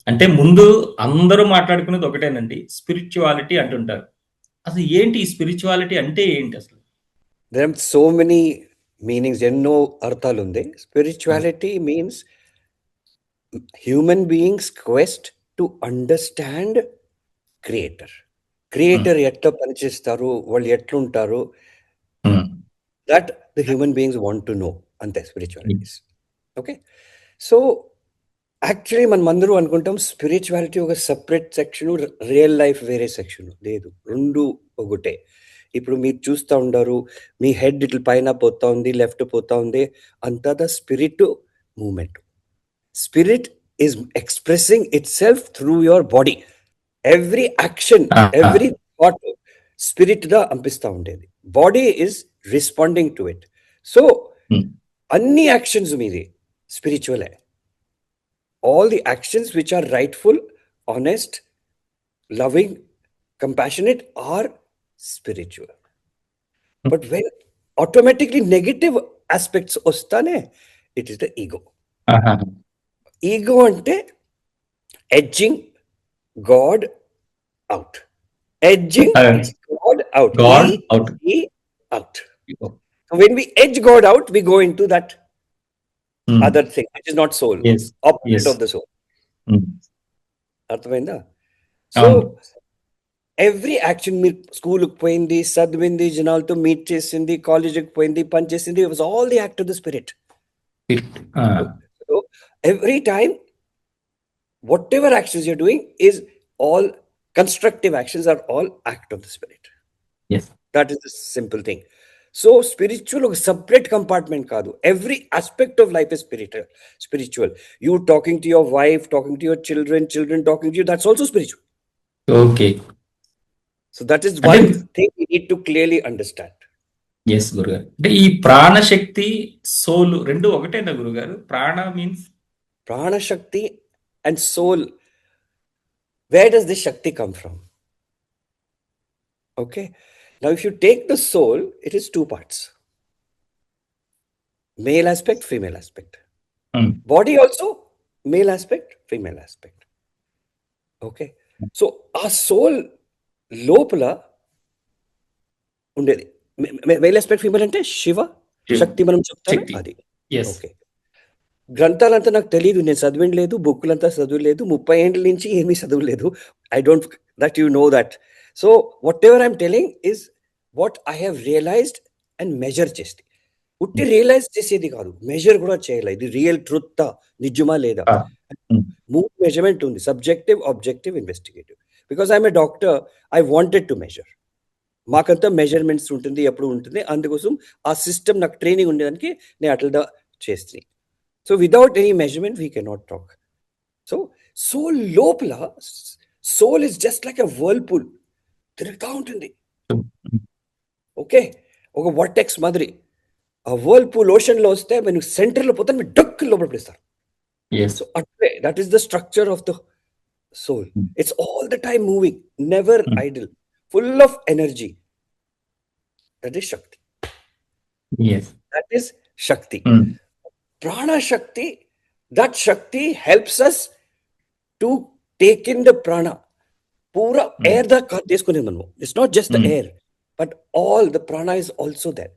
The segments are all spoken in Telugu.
అంటే ముందు అందరూ మాట్లాడుకునేది ఒకటేనండి. స్పిరిచ్యువాలిటీ అంటుంటారు. అసలు ఏంటి ఈ స్పిరిచ్యువాలిటీ అంటే ఏంటి అసలు? There are so many meanings. ఎన్నో అర్థాలు ఉంది. ఆ! Spirituality means human beings quest to understand creator. హ్మ్. క్రియేటర్ ఎట్లా పనిచేస్తారు, వాళ్ళు ఎట్లుంటారు, హ్మ్. That the human beings want to know. అంతే హ్మ్. స్పిరిచువాలిటీస్. ఓకే. సో యాక్చువల్లీ మనం అందరూ అనుకుంటాం స్పిరిచువాలిటీ ఒక సెపరేట్ సెక్షన్, రియల్ లైఫ్ వేరే సెక్షన్. లేదు, రెండు ఒకటే. ఇప్పుడు మీరు చూస్తూ ఉంటారు, మీ హెడ్ ఇట్లా పైన పోతా ఉంది, లెఫ్ట్ పోతా ఉంది, అంతా the spirit moment. Spirit is expressing itself through your body. Every action, ah! Every thought స్పిరిట్గా అనిపిస్తూ ఉండేది. Body is responding to it. So hmm. అన్ని యాక్షన్స్ మీది స్పిరిచువలే. All the actions which are rightful, honest, loving, compassionate are spiritual. హ్మ్. But when automatically negative aspects ostane, it is the ego. ఆహా! Ego ante edging God out. Edging అదే. God out. God out. E out. When we edge God out, we go into that హ్మ్. other thing, which is not soul, yes. opposite yes. of the soul. హ్మ్. అర్థమైందా? సో అవును. ఎవ్రీ యాక్షన్, మీరు స్కూల్కి పోయింది, చదివింది, జనాలతో మీట్ చేసింది, కాలేజీకి పోయింది, పని చేసింది, it was all the act of the spirit. It ah! So every time whatever actions you're doing is all constructive actions are all act of the spirit. Yes. That is the simple thing. So spiritual ఒక సపరేట్ కంపార్ట్మెంట్ కాదు. Every aspect of life is spiritual. You talking to your wife, talking to your children, children talking to you, that's also spiritual. Okay. So that is అంటే one thing we need to clearly understand. Yes గురుగారు. అంటే ఈ ప్రాణశక్తి, సోల్ 2 ఒకటేనా గురుగారు? ప్రాణ means Prana Shakti and soul. Where does this Shakti come from? Okay. Now, if you take the soul, it is two parts: male aspect, female aspect. హ్మ్. Body also, male aspect, female aspect. Okay. So, our soul లోపల ఉండేది మేల్ ఆస్పెక్ట్, ఫీమేల్ అంటే శివ శక్తి మనం చెప్తారా శక్తి. అది. యెస్. ఓకే. గ్రంథాలంతా నాకు తెలియదు, నేను చదివినలేదు, బుక్కులంతా చదువులేదు, 30 ఏండ్ల నుంచి ఏమీ చదవలేదు. I don't that you know that. So whatever I'm telling is what I have realised and measure చేస్తే. ఉట్టి హ్మ్. రియలైజ్ చేసేది కాదు, మెజర్ కూడా చేయాలి. ఇది రియల్ ట్రూత్, నిజమా లేదా. ఆ! హ్మ్. 3 మెజర్మెంట్ ఉంది: subjective, objective, investigative. Because I'm a doctor, I wanted to measure. మాకంతా మెజర్మెంట్స్ ఉంటుంది, ఎప్పుడు ఉంటుంది. అందుకోసం ఆ సిస్టమ్ నాకు ట్రైనింగ్ ఉండేదానికి నేను అట్లా చేస్తుంది. So without any measurement we cannot talk. So soul లోపల, soul is just like a whirlpool, తిరుగుతూ ఉంటుంది. హ్మ్. ఓకే. ఒక వర్టెక్స్ మాదిరి. ఆ వర్ల్పూల్ ఓషన్లో వస్తే మీరు సెంటర్లో పోతే మీరు డక్ లోపల పడిస్తారు. యెస్. సో అట్లే that is the structure of the soul. Hmm. It's all the time moving, never hmm. Idle, full of energy. That is Shakti. Yes. That is Shakti. Hmm. Prana Shakti, that Shakti helps us to take in the prana. Pura హ్మ్. air the తీసుకునేది మనము. It's not just the హ్మ్. air, but all the prana is also there.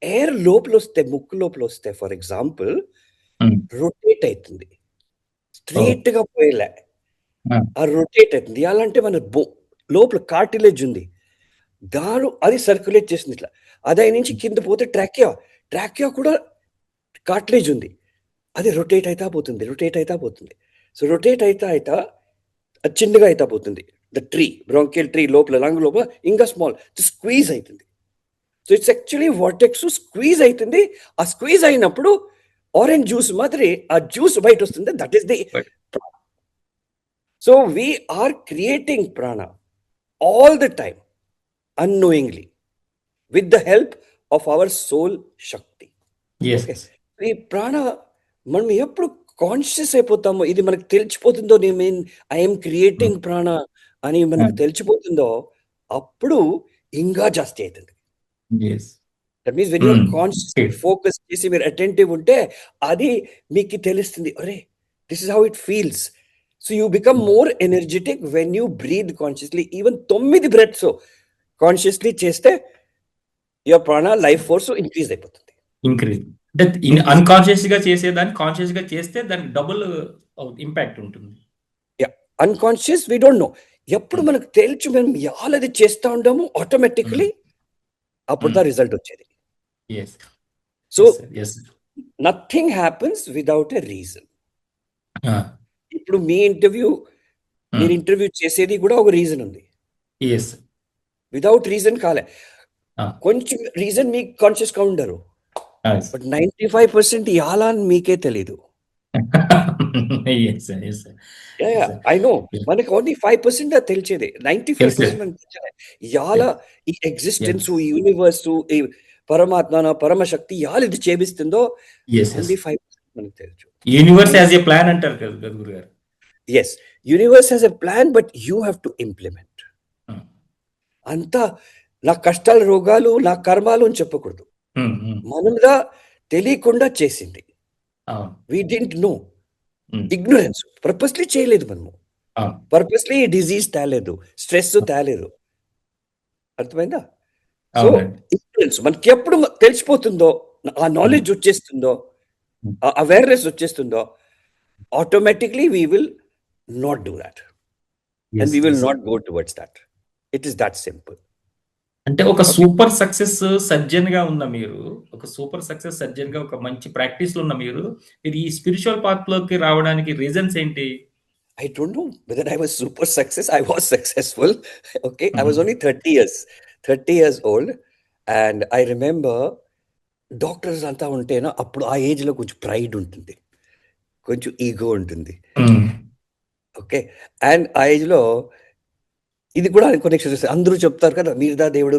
Air లోపల వస్తే, ముక్కు లోపల వస్తే ఫర్ ఎగ్జాంపుల్ హ్మ్. రొటేట్ అవుతుంది. ఓహ్! స్ట్రైట్ గా పోయేలే, ఆ! ఆ రొటేట్ అవుతుంది. ఎలా అంటే మన లోపల కార్టిలేజ్ ఉంది, అది సర్క్యులేట్ చేసింది ఇట్లా. అదే నుంచి హ్మ్. కింద పోతే ట్రాకియా, ట్రాకియా కూడా కార్టిలేజ్ ఉంది, అది రొటేట్ అవుతా పోతుంది, రొటేట్ అవుతా పోతుంది. సో రొటేట్ అవుతా అవుతా అది చిన్నగా అవుతా పోతుంది. ద ట్రీ, బ్రాంకియల్ ట్రీ లోపల, లంగ్ లోపల ఇంకా స్మాల్ స్క్వీజ్ అవుతుంది. So it's actually vertex squeeze అవుతుంది. ఆ స్క్వీజ్ అయినప్పుడు ఆరెంజ్ జ్యూస్ మాదిరి ఆ జ్యూస్ బయట వస్తుంది. That is the. But so we are creating prana all the time annoyingly with the help of our soul Shakti. Yes. Okay. ఈ ప్రాణ మనం ఎప్పుడు కాన్షియస్ అయిపోతామో, ఇది మనకు తెలిసిపోతుందో, నేను ఐఎమ్ హ్మ్. క్రియేటింగ్ ప్రాణ అని ఆ! మనకు తెలిసిపోతుందో, అప్పుడు ఇంకా జాస్తి అవుతుంది. Yes. That means when you're hmm. Okay. Consciously focus చేసి మీరు అటెంటివ్ ఉంటే, అది మీకు తెలుస్తుంది. అరే, this is how it feels. So you become more energetic when you breathe consciously. Even 9 breaths consciously చేస్తే your prana life force increase అయిపోతుంది. ఇంక్రీజ్ అంటే అన్కాన్షియస్ గా చేసేదాన్ని కాన్షియస్ గా చేస్తే దానికి డబుల్ ఇంపాక్ట్ ఉంటుంది. Unconscious we don't know. ఎప్పుడు మనకు తెలుసు మనం యాలది చేస్తా ఉంటాము ఆటోమేటిక్లీ అప్పుడు దా రిజల్ట్ వచ్చేది. So nothing happens without a reason. ఇప్పుడు మీరు ఇంటర్వ్యూ చేసేది కూడా ఒక రీజన్ ఉంది. విదౌట్ రీజన్ కాలే, కొంచెం రీజన్ మీకు కాన్షియస్ గా ఉండరు. బట్ 95% ఎలా అని మీకే తెలీదు. ఐ నో మనకి ఓన్లీ 5% తెలిసేది, 95% మనకి తెలిసేది. ఎలా ఈ ఎగ్జిస్టెన్స్, ఈ యూనివర్స్, ఈ పరమాత్మ పరమశక్తి ఎలా ఇది చేపిస్తుందో ఓన్లీ 5% మనకు తెలుసు. యూనివర్స్ యాజ్ ఏ ప్లాన్ అంటారు కదా గురుగారు. Yes, universe has a plan but you have to implement. అంతా నా కష్టాలు, రోగాలు, నా కర్మాలు అని చెప్పకూడదు. మనముగా తెలియకుండా చేసింది. We didn't know, ignorance. Purposely చేయలేదు మనము, పర్పస్లీ డిజీజ్ తేలేదు, స్ట్రెస్ తేలేదు. అర్థమైందా? సో ఇగ్నోరెన్స్ మనకి ఎప్పుడు తెలిసిపోతుందో, ఆ నాలెడ్జ్ వచ్చేస్తుందో, ఆ అవేర్నెస్ వచ్చేస్తుందో, automatically we will not do that and we will not go towards that. It is that simple. అంటే ఒక సూపర్ సక్సెస్ సర్జన్ గా ఉన్న మీరు, ఒక సూపర్ సక్సెస్ సర్జన్ గా ఒక మంచి ప్రాక్టీస్ లో ఉన్న మీరు ఈ స్పిరిచువల్ పాత్ లోకి రావడానికి రీజన్స్ ఏంటి? I don't know whether I was super success. I was successful. Okay. I was only 30 years old. And I remember doctors అంతా ఉంటేనా అప్పుడు ఆ ఏజ్ లో కొంచెం ప్రైడ్ ఉంటుంది, కొంచెం ఈగో ఉంటుంది. ఓకే. అండ్ ఆ ఏజ్ లో ఇది కూడా అనుకునే అందరూ చెప్తారు కదా, మీరుదా దేవుడు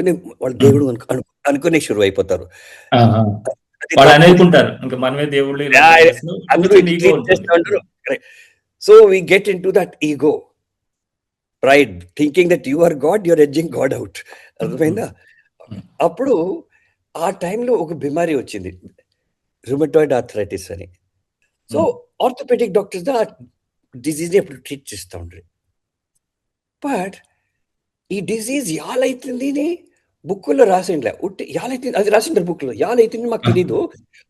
అని. వాళ్ళు దేవుడు అనుకునే షురు అయిపోతారు. So we get into that ego, pride, thinking that you are god, your edging god out. అర్థమైందా? అప్పుడు ఆ టైంలో ఒక బిమారీ వచ్చింది, రుమటాయిడ్ ఆర్థరైటిస్ అని. సో ఆర్థోపెడిక్ డాక్టర్స్ ఆ డిజీజ్ ఎప్పుడు ట్రీట్ చేస్తూ ఉంటారు. బట్ ఈ డిజీజ్ యాలైతుంది బుక్కుల్లో రాసిండ్లే, ఉట్టి యాలైతుంది అది రాసింటారు బుక్లో, యాలైతుంది మాకు తెలీదు,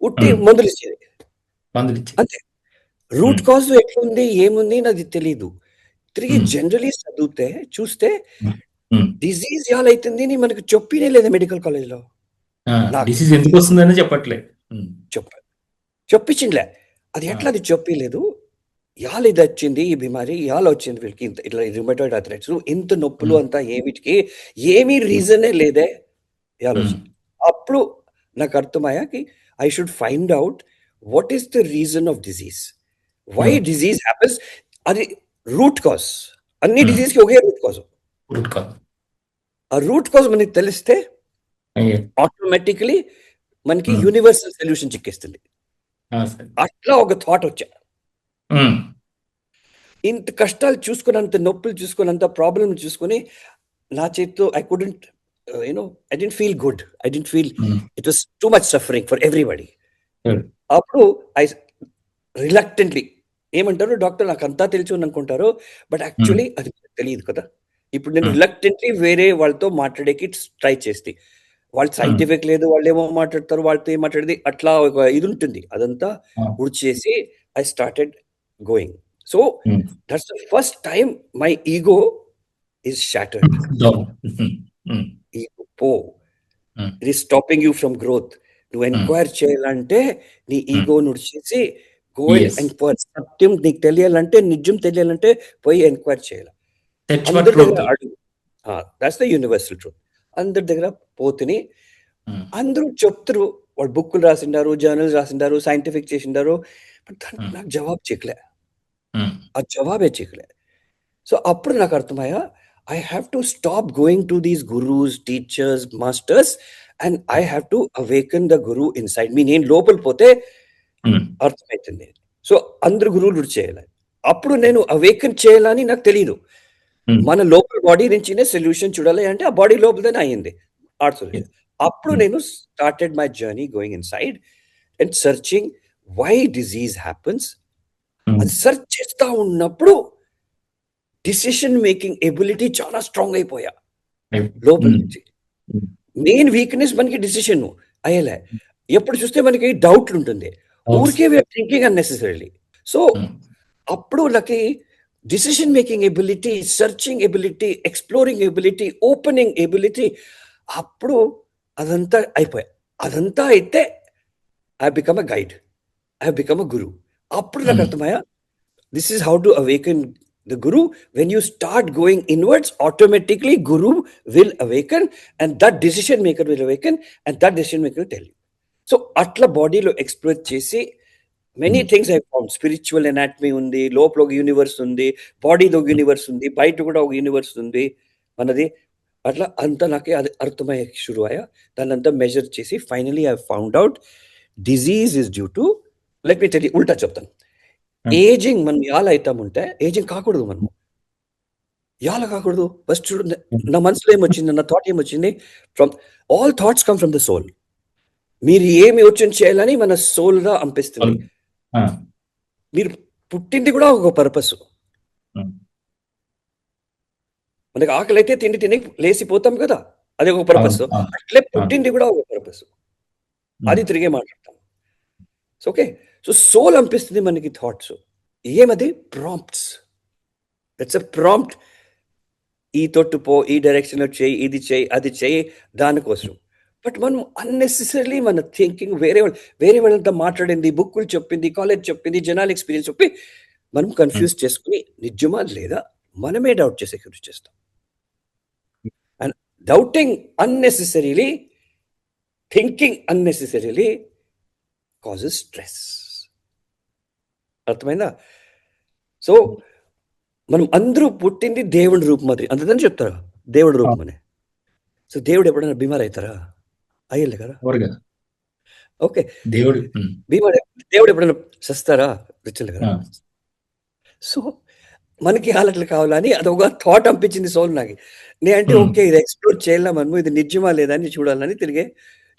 ఉట్టి మందులు ఇచ్చేది అంతే. రూట్ కాజ్ ఎట్లుంది ఏముంది అది తెలీదు. తిరిగి జనరలీ చదివితే చూస్తే డిజీజ్ యాలైతుంది మనకు చెప్పినే లేదా మెడికల్ కాలేజ్లో. చెప్పించిండ్లే, అది ఎట్లా అది చెప్పలేదు. యాల ఇది వచ్చింది, ఈ బిమారీ యాల వచ్చింది వీళ్ళకి, ఇట్లా రుమటాయిడ్ ఆర్థరైటిస్, ఇంత నొప్పులు అంతా ఏమిటికి, ఏమీ రీజనే లేదే యాల వచ్చింది. అప్పుడు నాకు అర్థమయ్యాకి I should find out what is the reason of disease, why disease happens. అది రూట్ కాజ్, అన్ని డిజీజ్కి ఒకే రూట్ కాజ్. ఆ రూట్ కాజ్ మనకి తెలిస్తే ఆటోమేటిక్లీ మనకి యూనివర్సల్ సొల్యూషన్ చిక్కిస్తుంది. అట్లా ఒక థాట్ వచ్చా. ఇంత కష్టాలు చూసుకుని, అంత నొప్పులు చూసుకుని, అంత ప్రాబ్లమ్ చూసుకుని నా చేతితో I couldn't I didn't feel good, I didn't feel, it was too much suffering for everybody. అప్పుడు ఐ రిలక్టెంట్లీ, ఏమంటారు డాక్టర్ నాకు అంతా తెలుసు అని అనుకుంటారు, బట్ యాక్చువల్లీ అది తెలియదు కదా. ఇప్పుడు నేను రిలక్టెంట్లీ వేరే వాళ్ళతో మాట్లాడేకి ట్రై చేస్తే, వాళ్ళు సైంటిఫిక్ లేదు, వాళ్ళు ఏమో మాట్లాడతారు, వాళ్ళతో ఏం మాట్లాడేది, అట్లా ఒక ఇది ఉంటుంది. అదంతా ఉడిచేసి I started going. So that's the first time my ego is shattered. Ego పో, it is stopping you from growth. నువ్వు ఎంక్వైర్ చేయాలంటే నీ ఈగో నుడిచేసి గో అండ్ ఎంక్వైర్. సత్యం నీకు తెలియాలంటే, నిజం తెలియాలంటే పోయి ఎంక్వైర్ చేయాలి. That's the universal truth. అందరి దగ్గర పోతుని అందరూ చెప్తారు, వాళ్ళు బుక్కులు రాసిండారు, జర్నల్స్ రాసిండారు, సైంటిఫిక్ చేసిండారు, బట్ దానికి నాకు జవాబు చిక్కలే, ఆ జవాబే చిక్కలే. సో అప్పుడు నాకు అర్థమయ్యా, I have to stop going to these gurus, teachers, masters, and I have to awaken the guru inside me. నేను లోపల పోతే అర్థమవుతుంది. సో అందరు గురువులు చేయాలి. అప్పుడు నేను అవేకన్ చేయాలని నాకు తెలీదు. మన లోపల బాడీ నుంచినే సొల్యూషన్ చూడాలి అంటే ఆ బాడీ లోపలనే అయ్యింది ఆర్ట్ సొల్యూషన్. అప్పుడు నేను started my journey going inside and searching why disease happens, అది సెర్చ్ చేస్తా ఉన్నప్పుడు డిసిషన్ మేకింగ్ ఎబిలిటీ చాలా స్ట్రాంగ్ అయిపోయా లోపల నుంచి. మెయిన్ వీక్నెస్ మనకి డిసిషన్ అయ్యేలే. ఎప్పుడు చూస్తే మనకి డౌట్లు ఉంటుంది. ఊరికే వీఆర్ థింకింగ్ అన్నెసెసరీలీ. సో అప్పుడు నాకు decision making ability, searching ability, exploring ability, opening ability అప్పుడు అదంతా అయిపోయా. అదంతా అయితే I become a guide, I become a guru. అప్పుడు నాకు అర్థమయ్యా this is how to awaken the guru. When you start going inwards, automatically guru will awaken, and that decision maker will awaken, and that decision maker will tell you. So atla body lo explore chesi many things I found. Spiritual anatomy undi, loplo universe undi, body lo universe undi, bite kuda oka universe undi manadi. అట్లా అంతా నాకే అది అర్థమయ్యే షురు అయ్యా. దాన్ని అంతా మెజర్ చేసి finally I found out disease is due to, let me tell you, ఉల్టా చెప్తాను. ఏజింగ్ మనం యాల అవుతాముంటే ఏజింగ్ కాకూడదు. మనము యాల కాకూడదు. ఫస్ట్ చూడు, నా మనసులో ఏమొచ్చింది, నా థాట్ ఏమొచ్చింది, from all thoughts come from the soul. మీరు ఏమి యోచన చేయాలని మన సోల్ గా అనిపిస్తుంది. మీరు పుట్టింది కూడా ఒక పర్పస్. మనకి ఆకలి అయితే తిండి తిని లేసిపోతాం కదా, అది ఒక పర్పస్. అట్లే పుట్టింది కూడా ఒక పర్పస్. అది తిరిగే మాట్లాడతాం. ఓకే, సో సోల్ అనిపిస్తుంది మనకి థాట్స్. ఏమది? ప్రాంప్ట్స్. That's a prompt. ఈ తొట్టు పో, ఈ డైరెక్షన్లో చేయి, ఇది చేయి, అది చేయి, దానికోసం. బట్ మనం అన్నెసెసరీలీ మన థింకింగ్ వేరే వాళ్ళంతా మాట్లాడింది, బుక్కులు చెప్పింది, కాలేజ్ చెప్పింది, జనాల ఎక్స్పీరియన్స్ చెప్పి మనం కన్ఫ్యూజ్ చేసుకుని నిజమా లేదా మనమే డౌట్ చేసే కృషి చేస్తాం. And doubting unnecessarily, thinking unnecessarily causes stress. అర్థమైందా? సో మనం అందరూ పుట్టింది దేవుడి రూపం, అది అంతదని చెప్తారా, దేవుడి రూపం అని. సో దేవుడు ఎప్పుడైనా బీమార్ అవుతారా? అయ్యలే కదా. ఓకే, దేవుడు ఎప్పుడైనా సస్తారా? రిచ్చలే కదా. సో మనకి హాలట్లు కావాలని అది ఒక థాట్ అనిపించింది సోల్ నాకు. నేనంటే ఓకే, ఇది ఎక్స్ప్లోర్ చేయాలా, మనము ఇది నిజమా లేదా అని చూడాలని తిరిగే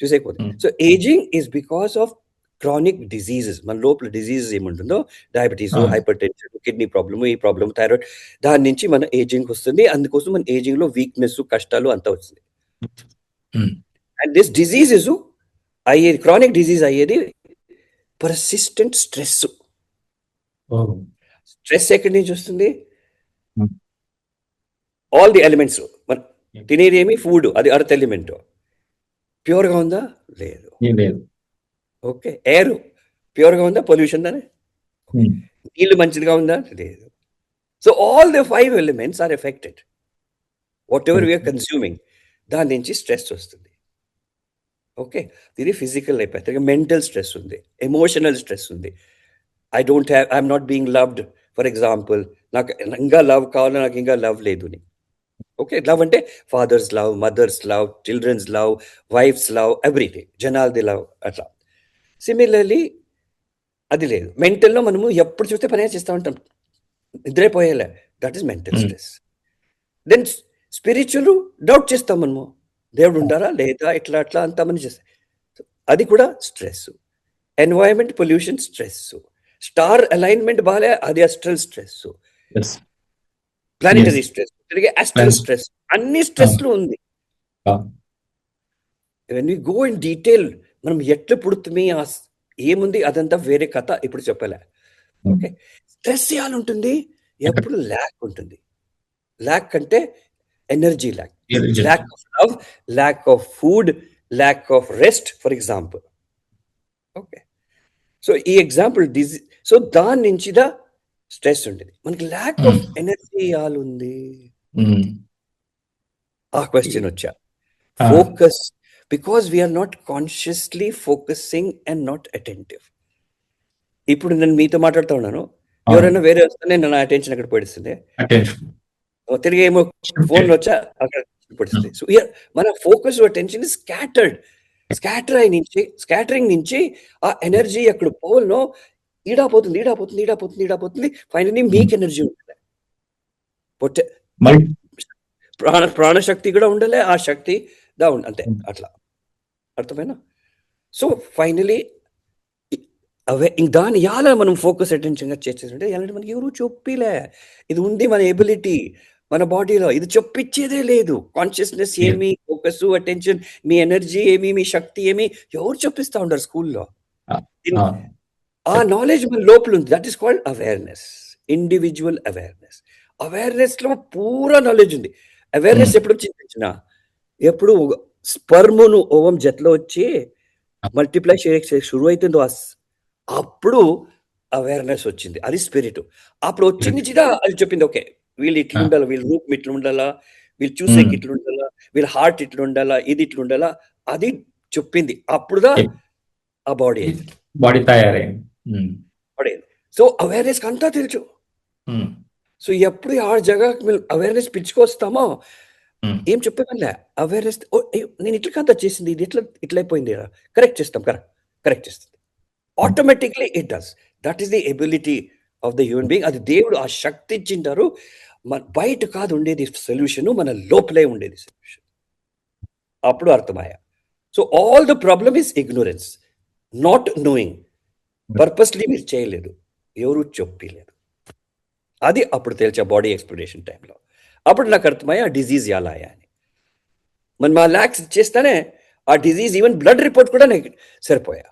చూసేకపోతే. So ageing is because of chronic diseases. మన లోపల డిజీజెస్ ఏముంటుందో, diabetes, hypertension, kidney problem, ఈ ప్రాబ్లమ్, థైరాయిడ్, దాని నుంచి మన ఏజింగ్ వస్తుంది. అందుకోసం మన ఏజింగ్ లో వీక్నెస్, కష్టాలు అంతా వస్తుంది. అండ్ దిస్ డిజీజెస్ అయ్యేది, క్రానిక్ డిజీజ్ అయ్యేది పర్సిస్టెంట్ స్ట్రెస్. స్ట్రెస్ ఎక్కడి నుంచి వస్తుంది? All the elements. మన తినేది ఏమి? ఫుడ్, అది అర్త్ ఎలిమెంట్. ప్యూర్గా ఉందా? లేదు. ఓకే, ఎయిర్ ప్యూర్గా ఉందా? పొల్యూషన్ దానే. నీళ్ళు మంచిదిగా ఉందా? లేదు. So all the 5 elements are affected. Whatever we're consuming, దాని నుంచి స్ట్రెస్ వస్తుంది. ఓకే, ఇది ఫిజికల్ అయిపోతుంది. మెంటల్ స్ట్రెస్ ఉంది, ఎమోషనల్ స్ట్రెస్ ఉంది. I'm not being loved, for example. నాకు ఇంకా లవ్ కావాలి, నాకు ఇంకా లవ్ లేదు అని. ఓకే, లవ్ అంటే father's love, mother's love, children's love, wife's love, everything, జనాల్ది లవ్, అట్లా. సిమిలర్లీ అది లేదు. మెంటల్లో మనము ఎప్పుడు చూస్తే పని చేస్తూ ఉంటాం, నిద్రైపోయేలే, that is mental stress. Then spiritual doubt చేస్తాం మనము, దేవుడు ఉంటారా లేదా, ఇట్లా అట్లా అంతా మనం చేస్తాం, అది కూడా stress. Environment pollution stress. Star alignment బాలే, అది అస్ట్రల్ స్ట్రెస్. ప్లానిటరీ స్ట్రెస్, తిరిగి అస్ట్రల్ స్ట్రెస్, అన్ని స్ట్రెస్లు ఉంది. When we go in detail, మనం ఎట్లా పుడుతుంది, ఏముంది, అదంతా వేరే కథ, ఇప్పుడు చెప్పలే. ఓకే, స్ట్రెస్ చేయాలి ఉంటుంది, ఎప్పుడు ల్యాక్ ఉంటుంది. ల్యాక్ అంటే energy lakh, lack of love, lack of food, lack of rest, for example. Okay, so ఈ ఎగ్జాంపుల్ సో దాని నుంచి దా స్ట్రెస్ ఉంటుంది. మనకి ల్యాక్ ఆఫ్ ఎనర్జీ ఉంది. ఆ క్వశ్చన్ వచ్చా. Focus, because we're not consciously focusing and not attentive. ఇప్పుడు నేను మీతో మాట్లాడుతూ ఉన్నాను, ఎవరైనా వేరే వస్తే నా అటెన్షన్ అక్కడ పడుతుంది, తిరిగి ఏమో ఫోన్ వచ్చా అక్కడ పడుతుంది. సో మన focus, attention is scattered. Scattering నుంచి ఆ ఎనర్జీ అక్కడ పోల్నో ఈడాపోతుంది. ఫైనలీ మీకు ఎనర్జీ ఉంటుంది. ప్రాణశక్తి కూడా ఉండాలి, ఆ శక్తి అంతే, అట్లా. అర్థమైనా? సో ఫైనలీ దాని ఇయాల మనం ఫోకస్ అటెన్షన్గా చేసేస్తుంటే ఎలాంటి మనకి ఎవరు చెప్పిలే, ఇది ఉంది మన ఎబిలిటీ మన బాడీలో, ఇది చెప్పించేదే లేదు. Consciousness Yeah. ఏమి, ఫోకస్, అటెన్షన్, మీ ఎనర్జీ ఏమి, మీ శక్తి ఏమి, ఎవరు చెప్పిస్తా ఉంటారు స్కూల్లో? ఆ, ఆ నాలెడ్జ్ మన లోపల ఉంది. That is called awareness, individual awareness. అవేర్నెస్లో పూరా నాలెడ్జ్ ఉంది. అవేర్నెస్ ఎప్పుడు చింతించిన, ఎప్పుడు స్పర్మును ఓవం జట్లో వచ్చి మల్టిప్లై షురు అవుతుందో అప్పుడు అవేర్నెస్ వచ్చింది. అది స్పిరిట్. అప్పుడు వచ్చింది చిదా అది చెప్పింది, ఓకే వీళ్ళు ఇట్లుండాలా, వీళ్ళ రూపం ఇట్లుండాలా, వీళ్ళు చూసేకి ఇట్లుండాలా, వీళ్ళ హార్ట్ ఇట్లుండాలా, ఇది ఇట్లుండాలా, అది చెప్పింది. అప్పుడుదా ఆ బాడీ అయింది. బాడీ తయారైంది. పడేది. సో అవేర్నెస్కి అంతా తెలుసు. సో ఎప్పుడు ఆ జగకి మేము అవేర్నెస్ పిచ్చుకొస్తామో ఏం చెప్పేవాళ్ళే అవేర్నెస్, నేను ఇట్లా కదా చేసింది, ఇది ఇట్లా అయిపోయింది, కరెక్ట్ చేస్తాం, కరెక్ట్ చేస్తుంది. Automatically it does. That is the ability of the human being. అది దేవుడు ఆ శక్తి ఇచ్చింటారు. మన బయట కాదు ఉండేది సొల్యూషన్, మన లోపలే ఉండేది సొల్యూషన్. అప్పుడు అర్థమయ్యా. So all the problem is ignorance, not knowing. Purposely మీరు చేయలేదు, ఎవరు చెప్పలేదు. అది అప్పుడు తెలిసా బాడీ ఎక్స్ప్లోరేషన్ టైంలో. అప్పుడు నాకు అర్థమయ్యా ఆ డిజీజ్ ఎలా అని. మనం ఆ ల్యాక్స్ ఇచ్చేస్తానే ఆ డిజీజ్ ఈవెన్ బ్లడ్ రిపోర్ట్ కూడా నాకు సరిపోయా.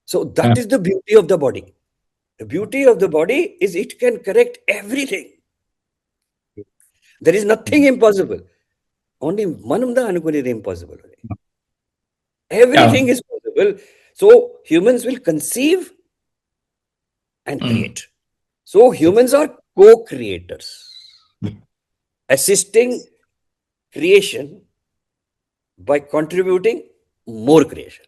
So that is the beauty of the body. The beauty of the body is it can correct everything. There is nothing impossible. Only manamda anukunedi impossible. Everything is possible. So humans will conceive and create. So humans are co-creators, assisting creation by contributing more creation.